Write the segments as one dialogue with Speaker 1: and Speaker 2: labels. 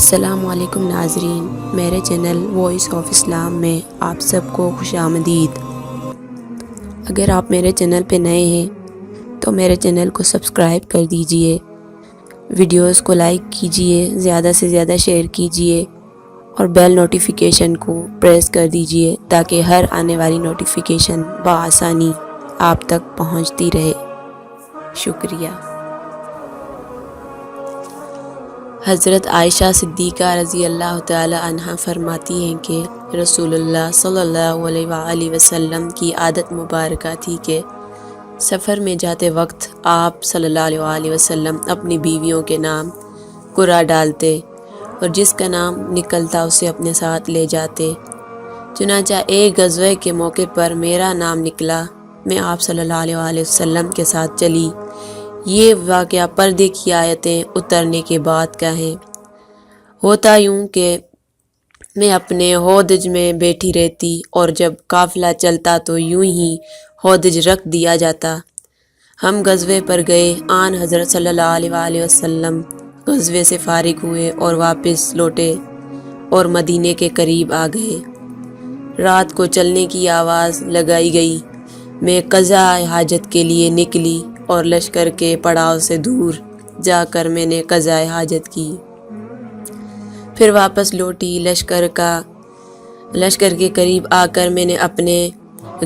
Speaker 1: السلام علیکم ناظرین، میرے چینل وائس آف اسلام میں آپ سب کو خوش آمدید۔ اگر آپ میرے چینل پہ نئے ہیں تو میرے چینل کو سبسکرائب کر دیجئے، ویڈیوز کو لائک کیجئے، زیادہ سے زیادہ شیئر کیجئے اور بیل نوٹیفیکیشن کو پریس کر دیجئے تاکہ ہر آنے والی نوٹیفیکیشن بآسانی آپ تک پہنچتی رہے۔ شکریہ۔ حضرت عائشہ صدیقہ رضی اللہ تعالی عنہا فرماتی ہیں کہ رسول اللہ صلی اللہ علیہ وآلہ وسلم کی عادت مبارکہ تھی کہ سفر میں جاتے وقت آپ صلی اللہ علیہ وآلہ وسلم اپنی بیویوں کے نام قرعہ ڈالتے اور جس کا نام نکلتا اسے اپنے ساتھ لے جاتے۔ چنانچہ ایک غزوے کے موقع پر میرا نام نکلا، میں آپ صلی اللہ علیہ وآلہ وسلم کے ساتھ چلی۔ یہ واقعہ پردے کی آیتیں اترنے کے بعد کا ہے۔ ہوتا یوں کہ میں اپنے ہودج میں بیٹھی رہتی اور جب قافلہ چلتا تو یوں ہی ہودج رکھ دیا جاتا۔ ہم غزوے پر گئے، آن حضرت صلی اللہ علیہ وآلہ وسلم غزوے سے فارغ ہوئے اور واپس لوٹے اور مدینے کے قریب آ گئے۔ رات کو چلنے کی آواز لگائی گئی، میں قضاء حاجت کے لیے نکلی اور لشکر کے پڑاؤ سے دور جا کر میں نے قضاء حاجت کی۔ پھر واپس لوٹی، لشکر کے قریب آ کر میں نے اپنے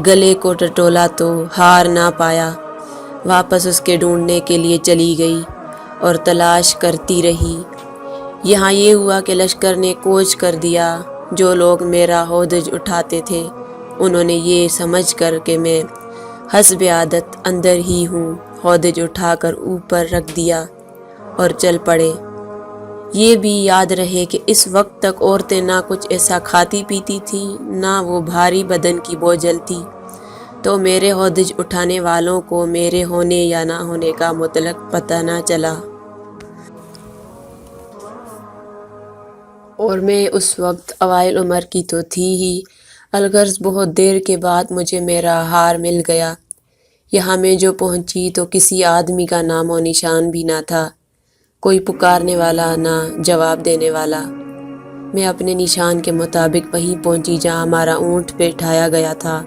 Speaker 1: گلے کو ٹٹولا تو ہار نہ پایا۔ واپس اس کے ڈھونڈنے کے لیے چلی گئی اور تلاش کرتی رہی۔ یہاں یہ ہوا کہ لشکر نے کوچ کر دیا۔ جو لوگ میرا ہودج اٹھاتے تھے انہوں نے یہ سمجھ کر کہ میں حسب عادت اندر ہی ہوں، ہودج اٹھا کر اوپر رکھ دیا اور چل پڑے۔ یہ بھی یاد رہے کہ اس وقت تک عورتیں نہ کچھ ایسا کھاتی پیتی تھیں، نہ وہ بھاری بدن کی بوجھل تھی، تو میرے ہودج اٹھانے والوں کو میرے ہونے یا نہ ہونے کا مطلق پتہ نہ چلا۔ اور میں اس وقت اوائل عمر کی تو تھی ہی، الغرض بہت دیر کے بعد مجھے میرا ہار مل گیا۔ یہاں میں جو پہنچی تو کسی آدمی کا نام و نشان بھی نہ تھا، کوئی پکارنے والا نہ جواب دینے والا۔ میں اپنے نشان کے مطابق وہیں پہنچی جہاں ہمارا اونٹ بٹھایا گیا تھا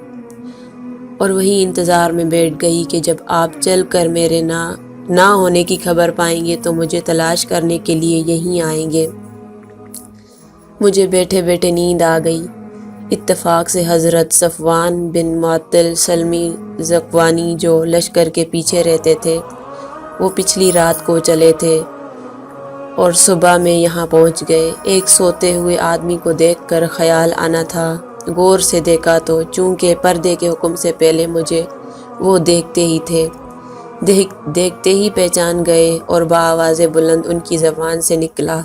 Speaker 1: اور وہیں انتظار میں بیٹھ گئی کہ جب آپ چل کر میرے نہ ہونے کی خبر پائیں گے تو مجھے تلاش کرنے کے لیے یہیں آئیں گے۔ مجھے بیٹھے بیٹھے نیند آ گئی۔ اتفاق سے حضرت صفوان بن معطل سلمی زکوانی جو لشکر کے پیچھے رہتے تھے وہ پچھلی رات کو چلے تھے اور صبح میں یہاں پہنچ گئے۔ ایک سوتے ہوئے آدمی کو دیکھ کر خیال آنا تھا، غور سے دیکھا تو چونکہ پردے کے حکم سے پہلے مجھے وہ دیکھتے ہی تھے، دیکھتے ہی پہچان گئے اور بآواز بلند ان کی زبان سے نکلا،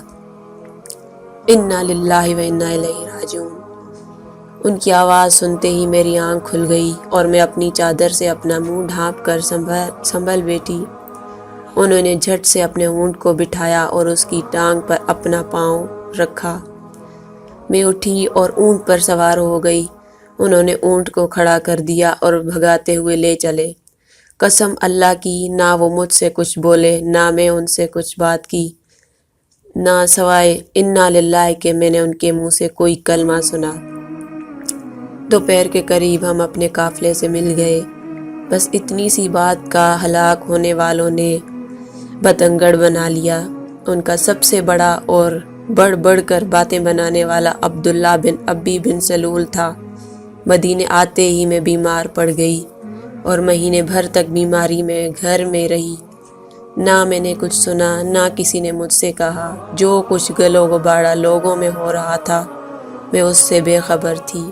Speaker 1: انا للہ و انا الیہ راجعون۔ ان کی آواز سنتے ہی میری آنکھ کھل گئی اور میں اپنی چادر سے اپنا منہ ڈھانپ کر سنبھل بیٹھی۔ انہوں نے جھٹ سے اپنے اونٹ کو بٹھایا اور اس کی ٹانگ پر اپنا پاؤں رکھا۔ میں اٹھی اور اونٹ پر سوار ہو گئی۔ انہوں نے اونٹ کو کھڑا کر دیا اور بھگاتے ہوئے لے چلے۔ قسم اللہ کی، نہ وہ مجھ سے کچھ بولے نہ میں ان سے کچھ بات کی، نہ سوائے انا للہ کہ میں نے ان کے منہ سے کوئی کلمہ سنا۔ دوپہر کے قریب ہم اپنے قافلے سے مل گئے۔ بس اتنی سی بات کا ہلاک ہونے والوں نے بتنگڑ بنا لیا۔ ان کا سب سے بڑا اور بڑھ کر باتیں بنانے والا عبداللہ بن ابی بن سلول تھا۔ مدینے آتے ہی میں بیمار پڑ گئی اور مہینے بھر تک بیماری میں گھر میں رہی۔ نہ میں نے کچھ سنا، نہ کسی نے مجھ سے کہا۔ جو کچھ گل و غبارہ لوگوں میں ہو رہا تھا میں اس سے بے خبر تھی۔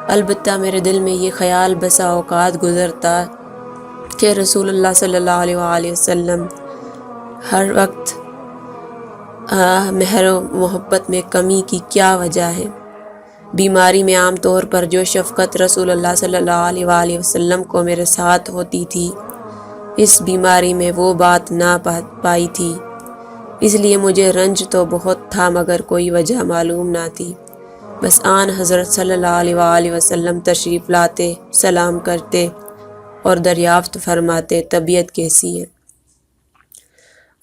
Speaker 1: البتہ میرے دل میں یہ خیال بسا اوقات گزرتا کہ رسول اللہ صلی اللہ علیہ وآلہ وسلم ہر وقت مہر و محبت میں کمی کی کیا وجہ ہے؟ بیماری میں عام طور پر جو شفقت رسول اللہ صلی اللہ علیہ وآلہ وسلم کو میرے ساتھ ہوتی تھی، اس بیماری میں وہ بات نہ پائی تھی۔ اس لیے مجھے رنج تو بہت تھا مگر کوئی وجہ معلوم نہ تھی۔ بس آن حضرت صلی اللہ علیہ وآلہ وسلم تشریف لاتے، سلام کرتے اور دریافت فرماتے طبیعت کیسی ہے،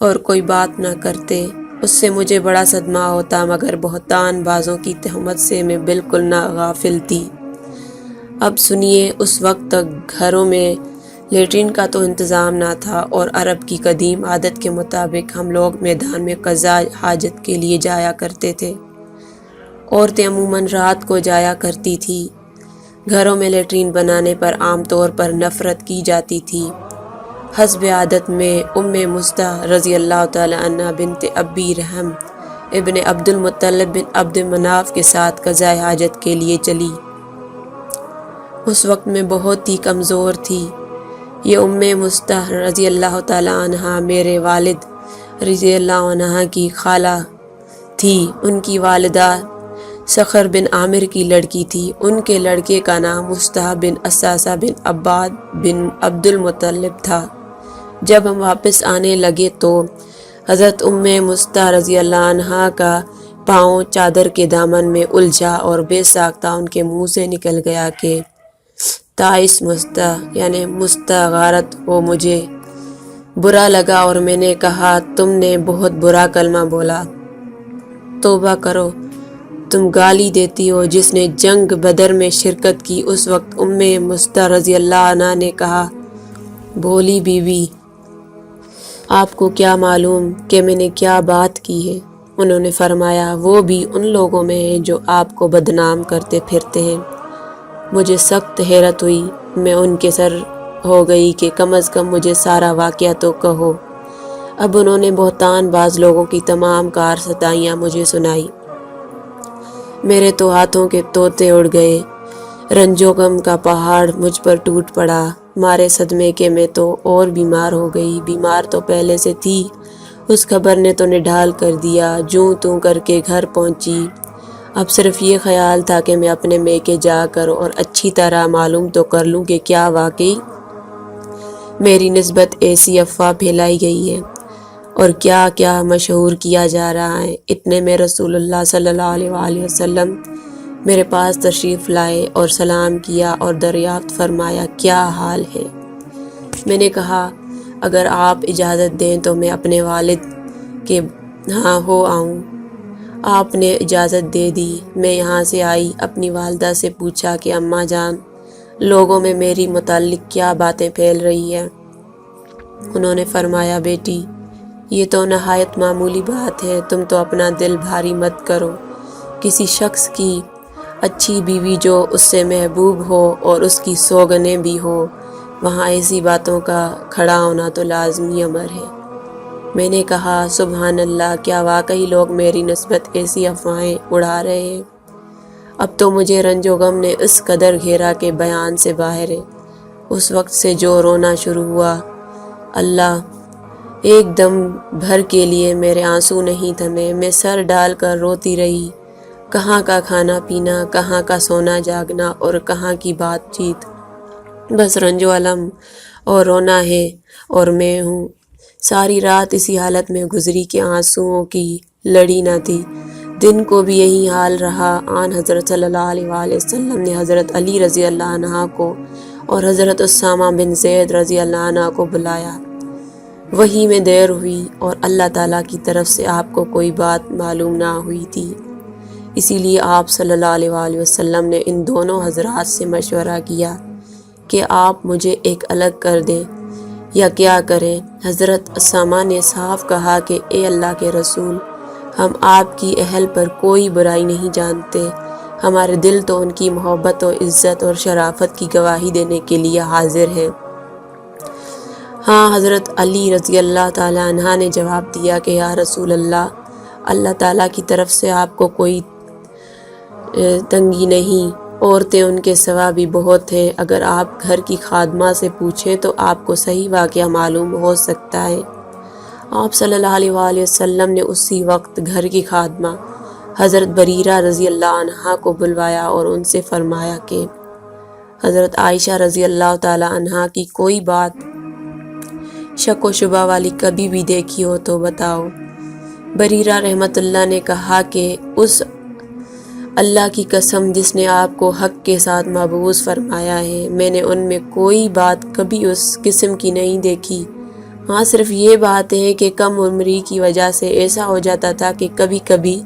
Speaker 1: اور کوئی بات نہ کرتے اس سے مجھے بڑا صدمہ ہوتا، مگر بہتان بازوں کی تہمت سے میں بالکل نہ غافل تھی۔ اب سنیے، اس وقت تک گھروں میں لیٹرین کا تو انتظام نہ تھا، اور عرب کی قدیم عادت کے مطابق ہم لوگ میدان میں قضاء حاجت کے لیے جایا کرتے تھے۔ عورتیں عموماً رات کو جایا کرتی تھیں۔ گھروں میں لیٹرین بنانے پر عام طور پر نفرت کی جاتی تھی۔ حسب عادت میں مصطح رضی اللہ تعالی عنہ بنت ابی رحم ابن عبد المطلب بن عبد مناف کے ساتھ قضاء حاجت کے لیے چلی۔ اس وقت میں بہت ہی کمزور تھی۔ یہ مصطح رضی اللہ تعالی عنہ میرے والد رضی اللہ عنہ کی خالہ تھی۔ ان کی والدہ صخر بن عامر کی لڑکی تھی۔ ان کے لڑکے کا نام مصطح بن اساسہ بن عباد بن عبد المطلب تھا۔ جب ہم واپس آنے لگے تو حضرت مصطح رضی اللہ عنہ کا پاؤں چادر کے دامن میں الجھا اور بے ساختہ ان کے منہ سے نکل گیا کہ تائس مصطح، یعنی مصطح غارت ہو۔ مجھے برا لگا اور میں نے کہا، تم نے بہت برا کلمہ بولا، توبہ کرو، تم گالی دیتی ہو جس نے جنگ بدر میں شرکت کی۔ اس وقت مصطح رضی اللہ عنہ نے کہا، بولی بی بی، آپ کو کیا معلوم کہ میں نے کیا بات کی ہے؟ انہوں نے فرمایا، وہ بھی ان لوگوں میں ہیں جو آپ کو بدنام کرتے پھرتے ہیں۔ مجھے سخت حیرت ہوئی۔ میں ان کے سر ہو گئی کہ کم از کم مجھے سارا واقعہ تو کہو۔ اب انہوں نے بہتان باز لوگوں کی تمام کار ستائیاں مجھے سنائی۔ میرے تو ہاتھوں کے طوطے اڑ گئے۔ رنج و غم کا پہاڑ مجھ پر ٹوٹ پڑا۔ مارے صدمے کے میں تو اور بیمار ہو گئی۔ بیمار تو پہلے سے تھی، اس خبر نے تو نڈھال کر دیا۔ جوں توں کر کے گھر پہنچی۔ اب صرف یہ خیال تھا کہ میں اپنے میکے جا کر اور اچھی طرح معلوم تو کر لوں کہ کیا واقعی میری نسبت ایسی افواہ پھیلائی گئی ہے اور کیا کیا مشہور کیا جا رہا ہے۔ اتنے میں رسول اللہ صلی اللہ علیہ وآلہ وسلم میرے پاس تشریف لائے اور سلام کیا اور دریافت فرمایا، کیا حال ہے؟ میں نے کہا، اگر آپ اجازت دیں تو میں اپنے والد کے ہاں ہو آؤں۔ آپ نے اجازت دے دی۔ میں یہاں سے آئی، اپنی والدہ سے پوچھا کہ اماں جان، لوگوں میں میری متعلق کیا باتیں پھیل رہی ہیں؟ انہوں نے فرمایا، بیٹی، یہ تو نہایت معمولی بات ہے، تم تو اپنا دل بھاری مت کرو۔ کسی شخص کی اچھی بیوی جو اس سے محبوب ہو اور اس کی سوگنیں بھی ہو، وہاں ایسی باتوں کا کھڑا ہونا تو لازمی امر ہے۔ میں نے کہا، سبحان اللہ، کیا واقعی لوگ میری نسبت ایسی افواہیں اڑا رہے ہیں؟ اب تو مجھے رنج و غم نے اس قدر گھیرا کہ بیان سے باہر ہے۔ اس وقت سے جو رونا شروع ہوا، اللہ، ایک دم بھر کے لیے میرے آنسو نہیں تھمے۔ میں سر ڈال کر روتی رہی۔ کہاں کا کھانا پینا، کہاں کا سونا جاگنا اور کہاں کی بات چیت، بس رنج و الم اور رونا ہے اور میں ہوں۔ ساری رات اسی حالت میں گزری کہ آنسوؤں کی لڑی نہ تھی۔ دن کو بھی یہی حال رہا۔ آن حضرت صلی اللہ علیہ وآلہ وسلم نے حضرت علی رضی اللہ عنہ کو اور حضرت اسامہ بن زید رضی اللہ عنہ کو بلایا۔ وحی میں دیر ہوئی اور اللہ تعالیٰ کی طرف سے آپ کو کوئی بات معلوم نہ ہوئی تھی، اسی لیے آپ صلی اللہ علیہ وآلہ وسلم نے ان دونوں حضرات سے مشورہ کیا کہ آپ مجھے ایک الگ کر دیں یا کیا کریں۔ حضرت اسامہ نے صاف کہا کہ اے اللہ کے رسول، ہم آپ کی اہل پر کوئی برائی نہیں جانتے، ہمارے دل تو ان کی محبت و عزت اور شرافت کی گواہی دینے کے لیے حاضر ہیں۔ ہاں، حضرت علی رضی اللہ تعالی عنہ نے جواب دیا کہ یا رسول اللہ، اللہ تعالیٰ کی طرف سے آپ کو کوئی تنگی نہیں، عورتیں ان کے سوا بھی بہت ہیں، اگر آپ گھر کی خادمہ سے پوچھیں تو آپ کو صحیح واقعہ معلوم ہو سکتا ہے۔ آپ صلی اللہ علیہ وآلہ وسلم نے اسی وقت گھر کی خادمہ حضرت بریرہ رضی اللہ عنہا کو بلوایا اور ان سے فرمایا کہ حضرت عائشہ رضی اللہ تعالی عنہا کی کوئی بات شک و شبہ والی کبھی بھی دیکھی ہو تو بتاؤ۔ بریرہ رحمت اللہ نے کہا کہ اس اللہ کی قسم جس نے آپ کو حق کے ساتھ مبعوث فرمایا ہے، میں نے ان میں کوئی بات کبھی اس قسم کی نہیں دیکھی ہاں صرف یہ بات ہے کہ کم عمری کی وجہ سے ایسا ہو جاتا تھا کہ کبھی کبھی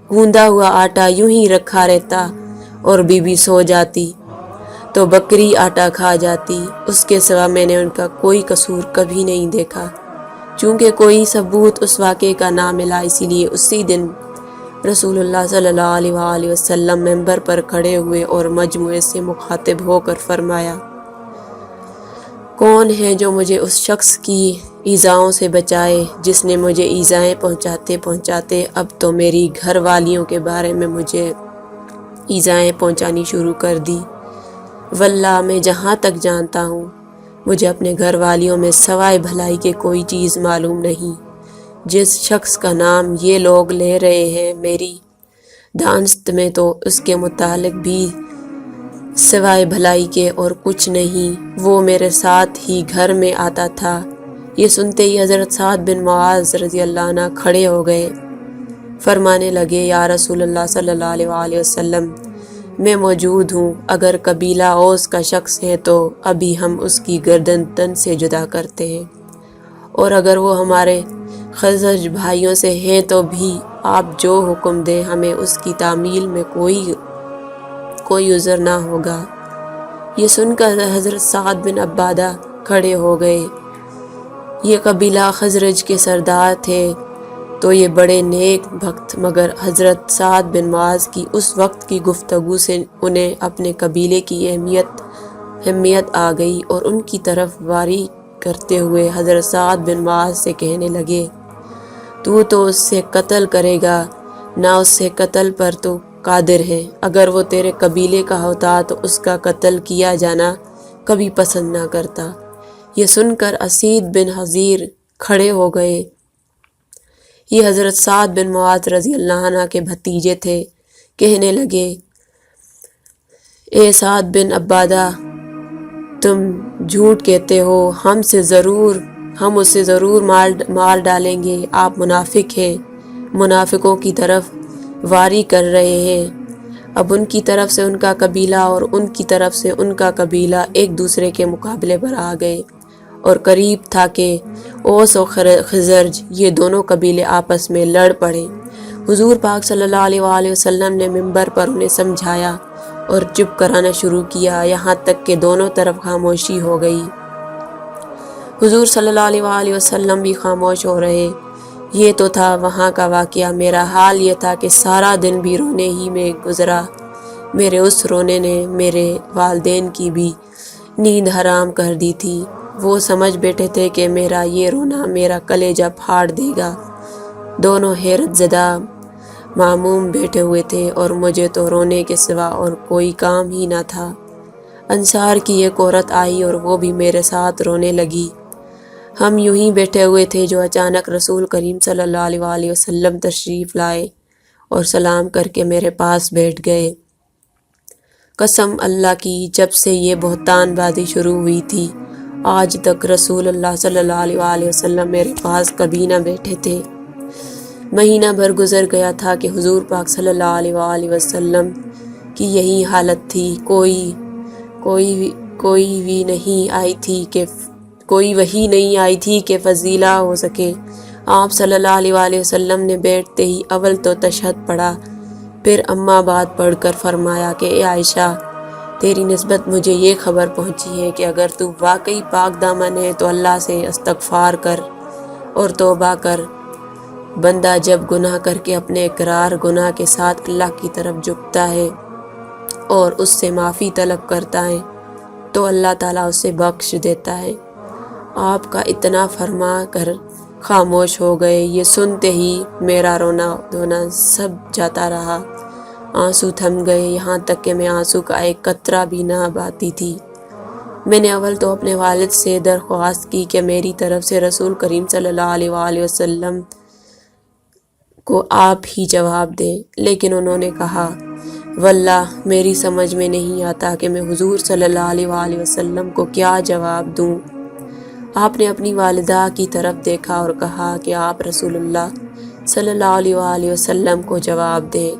Speaker 1: گوندا ہوا آٹا یوں ہی رکھا رہتا اور بی بی سو جاتی تو بکری آٹا کھا جاتی، اس کے سوا میں نے ان کا کوئی قصور کبھی نہیں دیکھا۔ چونکہ کوئی ثبوت اس واقعے کا نہ ملا، اسی لیے اسی دن رسول اللہ صلی اللہ علیہ وآلہ وسلم منبر پر کھڑے ہوئے اور مجموعے سے مخاطب ہو کر فرمایا، کون ہے جو مجھے اس شخص کی ایذاؤں سے بچائے جس نے مجھے ایذائیں پہنچاتے پہنچاتے اب تو میری گھر والیوں کے بارے میں مجھے ایذائیں پہنچانی شروع کر دی۔ واللہ میں جہاں تک جانتا ہوں مجھے اپنے گھر والیوں میں سوائے بھلائی کے کوئی چیز معلوم نہیں۔ جس شخص کا نام یہ لوگ لے رہے ہیں میری دانست میں تو اس کے متعلق بھی سوائے بھلائی کے اور کچھ نہیں۔ وہ میرے ساتھ ہی گھر میں آتا تھا۔ یہ سنتے ہی حضرت سعد بن معاذ رضی اللہ عنہ کھڑے ہو گئے، فرمانے لگے، یا رسول اللہ صلی اللہ علیہ وآلہ وسلم، میں موجود ہوں، اگر قبیلہ اوس کا شخص ہے تو ابھی ہم اس کی گردن تن سے جدا کرتے ہیں، اور اگر وہ ہمارے خزرج بھائیوں سے ہیں تو بھی آپ جو حکم دیں ہمیں اس کی تعمیل میں کوئی عذر نہ ہوگا۔ یہ سن کر حضرت سعد بن عبادہ کھڑے ہو گئے۔ یہ قبیلہ خزرج کے سردار تھے تو یہ بڑے نیک بخت، مگر حضرت سعد بن معاذ کی اس وقت کی گفتگو سے انہیں اپنے قبیلے کی اہمیت آ گئی اور ان کی طرف واری کرتے ہوئے حضرت سعد بن معاذ سے کہنے لگے، تو اس سے قتل کرے گا، نہ اس سے قتل پر تو قادر ہے، اگر وہ تیرے قبیلے کا ہوتا تو اس کا قتل کیا جانا کبھی پسند نہ کرتا۔ یہ سن کر اسید بن حضیر کھڑے ہو گئے۔ یہ حضرت سعد بن معاذ رضی اللہ عنہ کے بھتیجے تھے۔ کہنے لگے، اے سعد بن عبادہ، تم جھوٹ کہتے ہو، ہم اسے ضرور مار ڈالیں گے، آپ منافق ہیں، منافقوں کی طرف واری کر رہے ہیں۔ اب ان کی طرف سے ان کا قبیلہ اور ان کی طرف سے ان کا قبیلہ ایک دوسرے کے مقابلے پر آ گئے اور قریب تھا کہ اوس و خزرج یہ دونوں قبیلے آپس میں لڑ پڑے۔ حضور پاک صلی اللہ علیہ وآلہ وسلم نے منبر پر انہیں سمجھایا اور چپ کرانا شروع کیا، یہاں تک کہ دونوں طرف خاموشی ہو گئی۔ حضور صلی اللہ علیہ وآلہ وسلم بھی خاموش ہو رہے۔ یہ تو تھا وہاں کا واقعہ۔ میرا حال یہ تھا کہ سارا دن بھی رونے ہی میں گزرا۔ میرے اس رونے نے میرے والدین کی بھی نیند حرام کر دی تھی۔ وہ سمجھ بیٹھے تھے کہ میرا یہ رونا میرا کلیجہ پھاڑ دے گا۔ دونوں حیرت زدہ معموم بیٹھے ہوئے تھے اور مجھے تو رونے کے سوا اور کوئی کام ہی نہ تھا۔ انصار کی ایک عورت آئی اور وہ بھی میرے ساتھ رونے لگی۔ ہم یوں ہی بیٹھے ہوئے تھے جو اچانک رسول کریم صلی اللہ علیہ وآلہ وسلم تشریف لائے اور سلام کر کے میرے پاس بیٹھ گئے۔ قسم اللہ کی، جب سے یہ بہتان بازی شروع ہوئی تھی آج تک رسول اللہ صلی اللہ علیہ وآلہ وسلم میرے پاس کبھی نہ بیٹھے تھے۔ مہینہ بھر گزر گیا تھا کہ حضور پاک صلی اللہ علیہ وآلہ وسلم کی یہی حالت تھی۔ کوئی وحی نہیں آئی تھی کہ فضیلہ ہو سکے۔ آپ صلی اللہ علیہ وآلہ وسلم نے بیٹھتے ہی اول تو تشہد پڑھا، پھر اما بعد پڑھ کر فرمایا کہ اے عائشہ، تیری نسبت مجھے یہ خبر پہنچی ہے کہ اگر تو واقعی پاک دامن ہے تو اللہ سے استغفار کر اور توبہ کر۔ بندہ جب گناہ کر کے اپنے اقرار گناہ کے ساتھ اللہ کی طرف جھکتا ہے اور اس سے معافی طلب کرتا ہے تو اللہ تعالیٰ اسے بخش دیتا ہے۔ آپ کا اتنا فرما کر خاموش ہو گئے۔ یہ سنتے ہی میرا رونا دھونا سب جاتا رہا، آنسو تھم گئے، یہاں تک کہ میں آنسو کا ایک قطرہ بھی نہ بہاتی تھی۔ میں نے اول تو اپنے والد سے درخواست کی کہ میری طرف سے رسول کریم صلی اللہ علیہ وآلہ وسلم کو آپ ہی جواب دیں، لیکن انہوں نے کہا، واللہ میری سمجھ میں نہیں آتا کہ میں حضور صلی اللہ علیہ وآلہ وسلم کو کیا جواب دوں۔ آپ نے اپنی والدہ کی طرف دیکھا اور کہا کہ آپ رسول اللہ صلی اللہ علیہ وآلہ وسلم کو جواب دیں،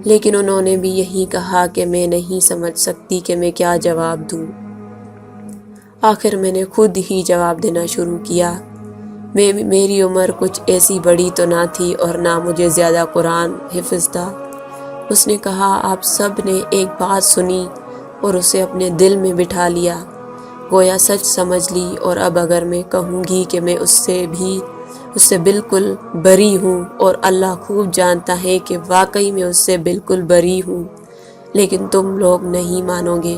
Speaker 1: لیکن انہوں نے بھی یہی کہا کہ میں نہیں سمجھ سکتی کہ میں کیا جواب دوں۔ آخر میں نے خود ہی جواب دینا شروع کیا۔ میری عمر کچھ ایسی بڑی تو نہ تھی اور نہ مجھے زیادہ قرآن حفظ تھا۔ اس نے کہا، آپ سب نے ایک بات سنی اور اسے اپنے دل میں بٹھا لیا، گویا سچ سمجھ لی، اور اب اگر میں کہوں گی کہ میں اس سے بالکل بری ہوں، اور اللہ خوب جانتا ہے کہ واقعی میں اس سے بالکل بری ہوں، لیکن تم لوگ نہیں مانو گے۔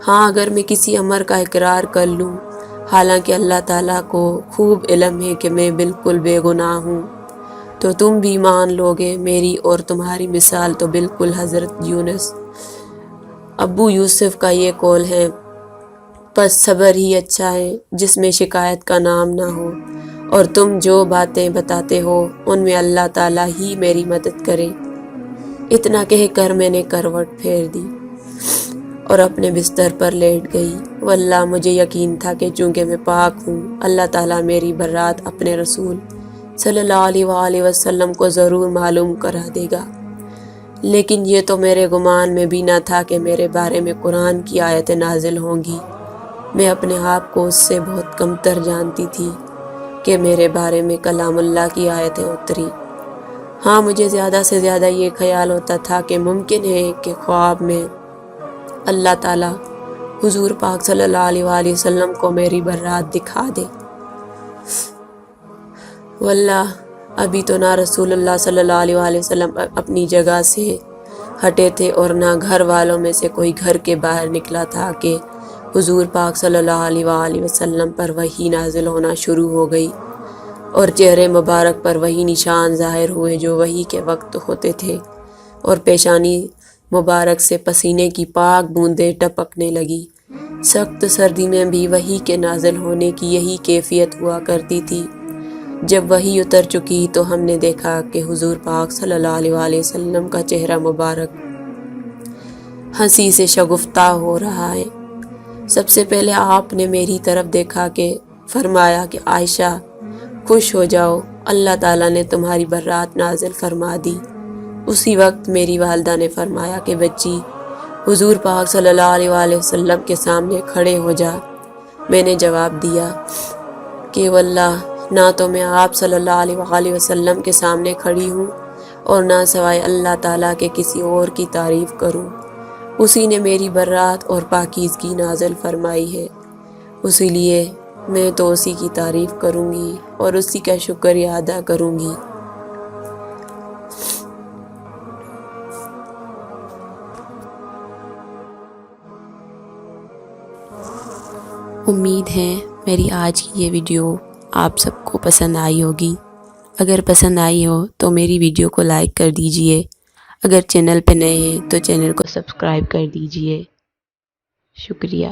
Speaker 1: ہاں، اگر میں کسی امر کا اقرار کر لوں، حالانکہ اللہ تعالیٰ کو خوب علم ہے کہ میں بالکل بے گناہ ہوں، تو تم بھی مان لوگے۔ میری اور تمہاری مثال تو بالکل حضرت یونس ابو یوسف کا یہ قول ہے، پس صبر ہی اچھا ہے جس میں شکایت کا نام نہ ہو، اور تم جو باتیں بتاتے ہو ان میں اللہ تعالیٰ ہی میری مدد کرے۔ اتنا کہہ کر میں نے کروٹ پھیر دی اور اپنے بستر پر لیٹ گئی۔ واللہ مجھے یقین تھا کہ چونکہ میں پاک ہوں، اللہ تعالیٰ میری برات اپنے رسول صلی اللہ علیہ وآلہ وسلم کو ضرور معلوم کرا دے گا، لیکن یہ تو میرے گمان میں بھی نہ تھا کہ میرے بارے میں قرآن کی آیتیں نازل ہوں گی۔ میں اپنے آپ کو اس سے بہت کمتر جانتی تھی کہ میرے بارے میں کلام اللہ کی آیتیں اتری۔ ہاں، مجھے زیادہ سے زیادہ یہ خیال ہوتا تھا کہ ممکن ہے کہ خواب میں اللہ تعالیٰ حضور پاک صلی اللہ علیہ وآلہ وسلم کو میری برات دکھا دے۔ واللہ ابھی تو نہ رسول اللہ صلی اللہ علیہ وآلہ وسلم اپنی جگہ سے ہٹے تھے اور نہ گھر والوں میں سے کوئی گھر کے باہر نکلا تھا کہ حضور پاک صلی اللہ علیہ وآلہ وسلم پر وحی نازل ہونا شروع ہو گئی، اور چہرے مبارک پر وہی نشان ظاہر ہوئے جو وحی کے وقت ہوتے تھے، اور پیشانی مبارک سے پسینے کی پاک بوندیں ٹپکنے لگی۔ سخت سردی میں بھی وحی کے نازل ہونے کی یہی کیفیت ہوا کرتی تھی۔ جب وحی اتر چکی تو ہم نے دیکھا کہ حضور پاک صلی اللہ علیہ وآلہ وسلم کا چہرہ مبارک ہنسی سے شگفتہ ہو رہا ہے۔ سب سے پہلے آپ نے میری طرف دیکھا کہ فرمایا کہ عائشہ خوش ہو جاؤ، اللہ تعالیٰ نے تمہاری برات نازل فرما دی۔ اسی وقت میری والدہ نے فرمایا کہ بچی، حضور پاک صلی اللہ علیہ وآلہ وسلم کے سامنے کھڑے ہو جا۔ میں نے جواب دیا کہ واللہ نہ تو میں آپ صلی اللہ علیہ وآلہ وسلم کے سامنے کھڑی ہوں اور نہ سوائے اللہ تعالیٰ کے کسی اور کی تعریف کروں۔ اسی نے میری برات اور پاکیزگی نازل فرمائی ہے، اسی لیے میں تو اسی کی تعریف کروں گی اور اسی کا شکریہ ادا کروں گی۔ امید ہے میری آج کی یہ ویڈیو آپ سب کو پسند آئی ہوگی۔ اگر پسند آئی ہو تو میری ویڈیو کو لائک کر دیجئے۔ اگر چینل پہ نئے ہیں تو چینل کو سبسکرائب کر دیجئے۔ شکریہ۔